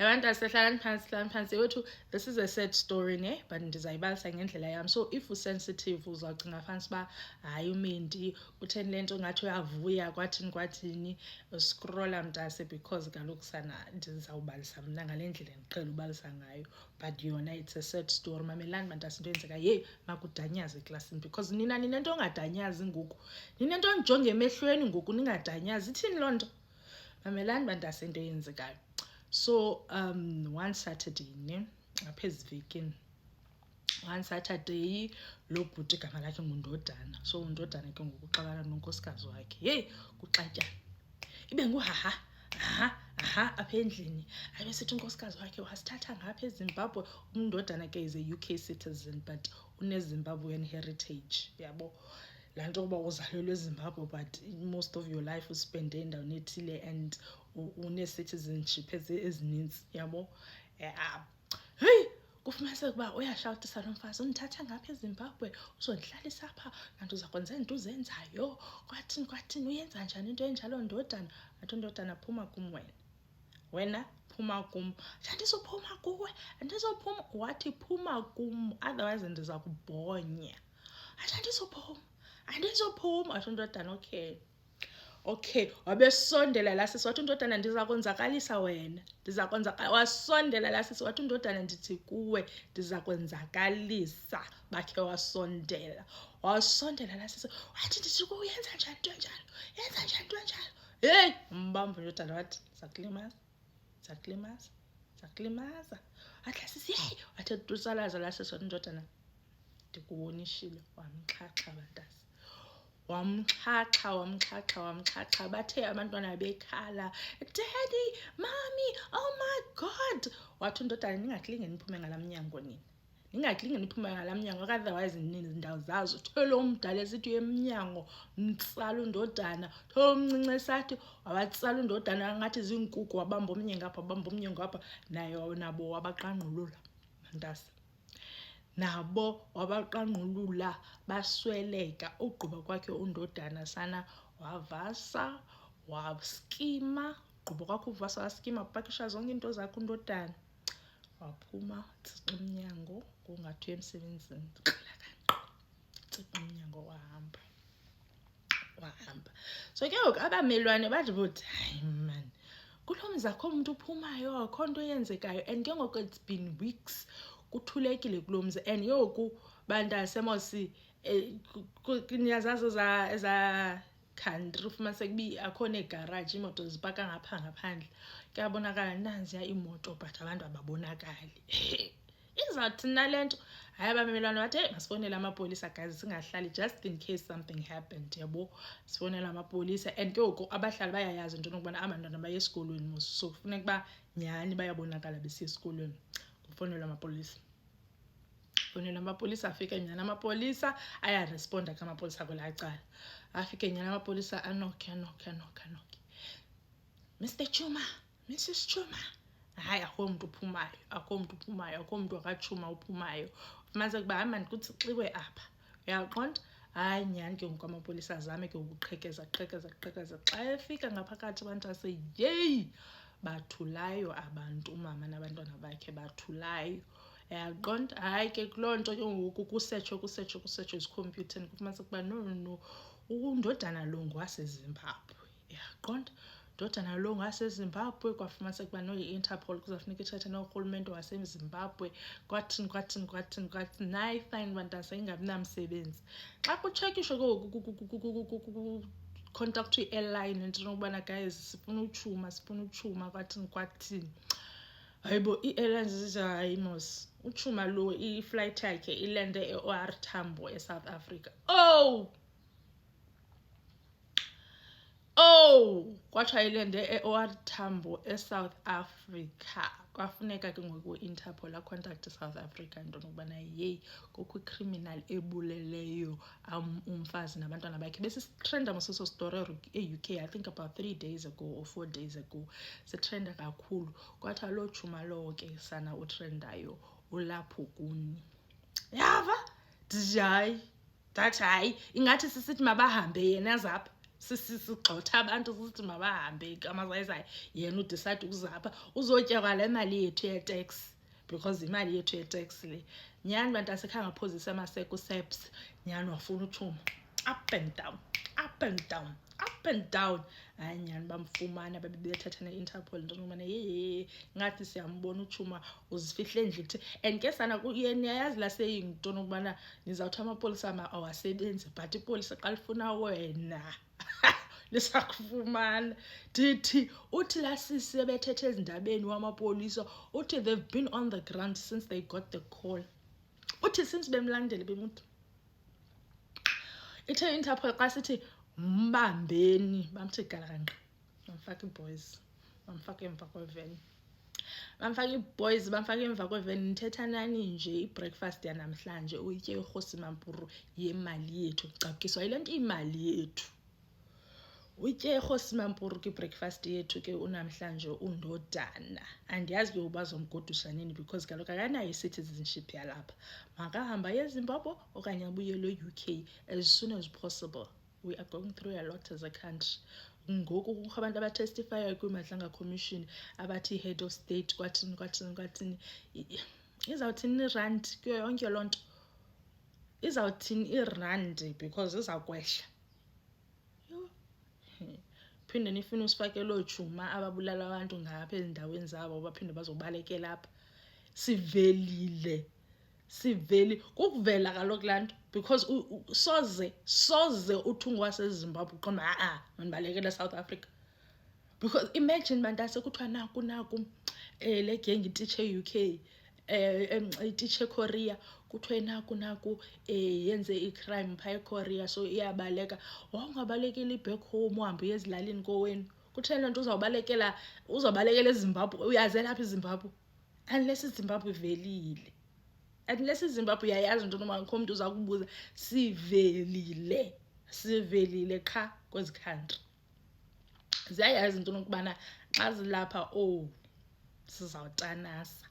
yabantu asehlalani phansi wethu, this is a sad story ne, but ndizayibalisa ngendlela yami. So if usensitive uzawucinga fansi ba hayi uMendi utheni lento ngathi uyavuya kwathini scrolla mntase, because kaloku sana ndizawubalisa mna ngale ndlela ndiqhela ubalisa ngayo, but yona it's a sad story. Mamelani bantase into yenzeka makudanyaze eklasini, because nina ninento ongadanyazi ngoku, ninento onijonge emehlweni ngoku ningadanyazi. Ithini loo nto? Mamelani bantase into yenzekayo. So one Saturday ne apha ezivekini, one Saturday lo bhuti igama lakhe nguNdodana. So uNdodana ke ngoku uxabana nonkosikazi wakhe, kuxatyana ibe nguhaha apha endlini. Ayebesithi unkosikazi wakhe wasithatha ngapha eZimbabwe. uNdodana ke is a UK citizen but une-Zimbabwean heritage, yabo. laa nto yokuba uzalelwe eZimbabwe but most of your life uspende endaweni ethile and une-citizenship ezinintsi, yabo. Kufumaniseka ukuba uyashawutisa lo mfazi, undithatha ngapha eZimbabwe uzondihlalisa apha, kanti uza kwenza into uzenzayo, kwathini uyenza njani into enjalo Ndodana? Athi uNdodana, phuma kum wena phuma kum. Andizophuma kuwe, andizophuma. Wathi phuma kum, otherwise ndiza kubhonya. Athi andizophuma. Athi uNdodana, okay. Wabesondela la sisi wathi uNdodana, ndiza kwenzakalisa wena, wasondela la sisi wathi uNdodana, ndithi kuwe ndiza kwenzakalisa. Bakhe wasondela la sisi wathi, ndithi kuwe yenza njani into enjalo, umbamba uNdodana wathi, zakulimaza. Wathi la sisi wathi tusalaza la sisi wathi uNdodana, ndikuwonishile. Wamxhaxha bantase, wamxhaxha. Bathe abantwana bekhala, Daddy, Mommy, oh my God. Wathi uNdodana, ningakulinge niphume ngala mnyango nina, otherwise nindawo zazo. Thole omdala esithi emnyango mtsala uNdodana, thole omncinci esathi wabatsala uNdodana ngathi ziinkukhu, wabamba omnye ngapha, nabo wabaqangqulula bantase. Nabo wabaqangqulula basweleka. Ugqiba kwakhe uNdodana sana wavasa, waskima. Ugqiba kwakhe uvasa waskima, pakisha zonke into zakhe uNdodana. Waphuma tsiqa umnyango kungathi emsebenzini, tsiqa umnyango wahamba. So ke ngoku abamelwane bathi bothi, hayi man, kulo mzi akho umuntu uphumayo, akho nto yenzekayo. And ke ngoku it's been weeks kuthulekile kulo mzi. And yoku bantase mosi niyazazi eza country ufumaniseka uba akho neegaraji, iimoto zipaka ngapha ngaphandle. Kuyabonakala nanziya iimoto but abantu ababonakali. Izawuthi nale nto. Hayi abamelwane bathi, masifowunele amapolisa guys, singahlali just in case something happened, yabo. Sifowunele amapolisa. And ke ngoku abahlali bayayazi into yokubana abantwana baye esikolweni, so kufuneka uba nyhani bayabonakala besiya esikolweni. Kufonelwa amapolisa. Afike nyhani amapolisa, ayaresponda ke amapolisa kwelaa cala. Afike nyhani amapolisa anoke. Mr. Chuma, Mrs. Chuma. Hayi, akho mntu uphumayo, akho mntu wakatshuma uphumayo. Fumaniseka uba hayi mandikutsixiwe apha, uyaqonda. Hayi nyhani ke ngoku amapolisa azame ke ukuqhekeza. Xa efika ngaphakathi bantase, bathulayo abantu, umama nabantwana bakhe bathulayo. Uyaqonda. Hayi ke kuloo nto ke ngoku kusetshwe ezikhompyutheni kufumaniseka ukuba no, uNdodana lo ngwaseZimbabwe, uyaqonda. Ndodana lo ngaseZimbabwe, kwafumaniseka ukuba no-Interpol kuzawufuneka ithethe norhulumente waseZimbabwe. Kwathini nayi fine bantase, ingabi namsebenzi. Xa kutshekishwe ke contact i-airline into yokubana guys sifuna utshuma kwathini. Hayibo, ii-airlines zithi hayi mos, utshuma lo i-flight yakhe ilande e-OR Tambo eSouth Africa. Kwathiwa ilende e-OR Tambo eSouth Africa. Kwafuneka ke ngoku i-Interpol acontact South Africa into yokubana kukho i-criminal ebuleleyo umfazi nabantwana bakhe. Besitrenda moseso story e-UK, I think about 3 days ago or 4 days ago. Sitrenda kakhulu. Kwathiwa loo tshuma lowo ke sana utrendayo ulapho kuni. Yava? Hayi, ingathi sisithi mabahambe yena zapha. sigxotha abantu sithi mabahambe amazayizayi, yena udecide ukuzapha uzotya kwale mali yethu ye-tax, because imali yethu ye-tax le. Nyani bantu asekhange aphozise amaseko uSeps, nyani wafuna utshuma up and down, up and down, up and down. Hayi nyani bamfumana babethatha ne-Interpol into yokubana yeye ngathi siyambona utshuma uzifihle endlithi. And ke sana niyayazi la seyinto yokubana nizawuthi amapolisa awasebenzi, but ipolisa xa lifuna wena lisakufumana. Ndithi uthi la sisi bethethe ezindabeni wamapolisa, uthi they've been on the ground since they got the call. Uthi since bemlandele bemuntu ithe Interpol xa sithi mbambeni bamthi galakanqa, bamfaka iboys, bamfaka emva kweveni, bamfaka iboys, bamfaka emva kweveni. Nithetha nani nje ibreakfast yanamhlanje uyitye uRhosi Mampuru yemali yethu. Cabukiswa yile nto imali yethu. Utye uRhosi Mampuru kwi-breakfast yethu ke unamhlanje undodana. Andiyazi ke uba zomgodusha nini, because kaloku akanayo i-citizenship yalapha. Makahamba eZimbabwe okanye abuyele e-UK as soon as possible. We are going through a lot as a country. Ngoku kukho abantu abatestifyayo kwiMadlanga Commission abathi head of state kwathini. Izawuthini irand kuyo yonke loo nto? Izawuthini irandi because izawukwehla? Phinde nifuna usifake loo juma ababulala abantu ngapha ezindaweni zabo baphinde bazobalekela apha. Siveli kukuvela kaloku laa nto, because soze uthi ungwasezimbabwe uqonda mandibalekele South Africa. Because imagine bantase kuthiwa naku le gang ititshe e-UK, ititshe eKorea, kuthiwe naku yenze i-crime phaa eKorea, so iyabaleka. Wawungabalekeli back home uhambe uye ezilalini kowenu? Kutheni loo nto uzawubalekela eZimbabwe? Uyaze lapha eZimbabwe unless iZimbabwe ivelile. Unless iZimbabwe uyayazi into noma ngikho umuntu uza kubuza. Sivelile qha kwezi country. Ziyayazi into nokubana xa zilapha sizawutanasa.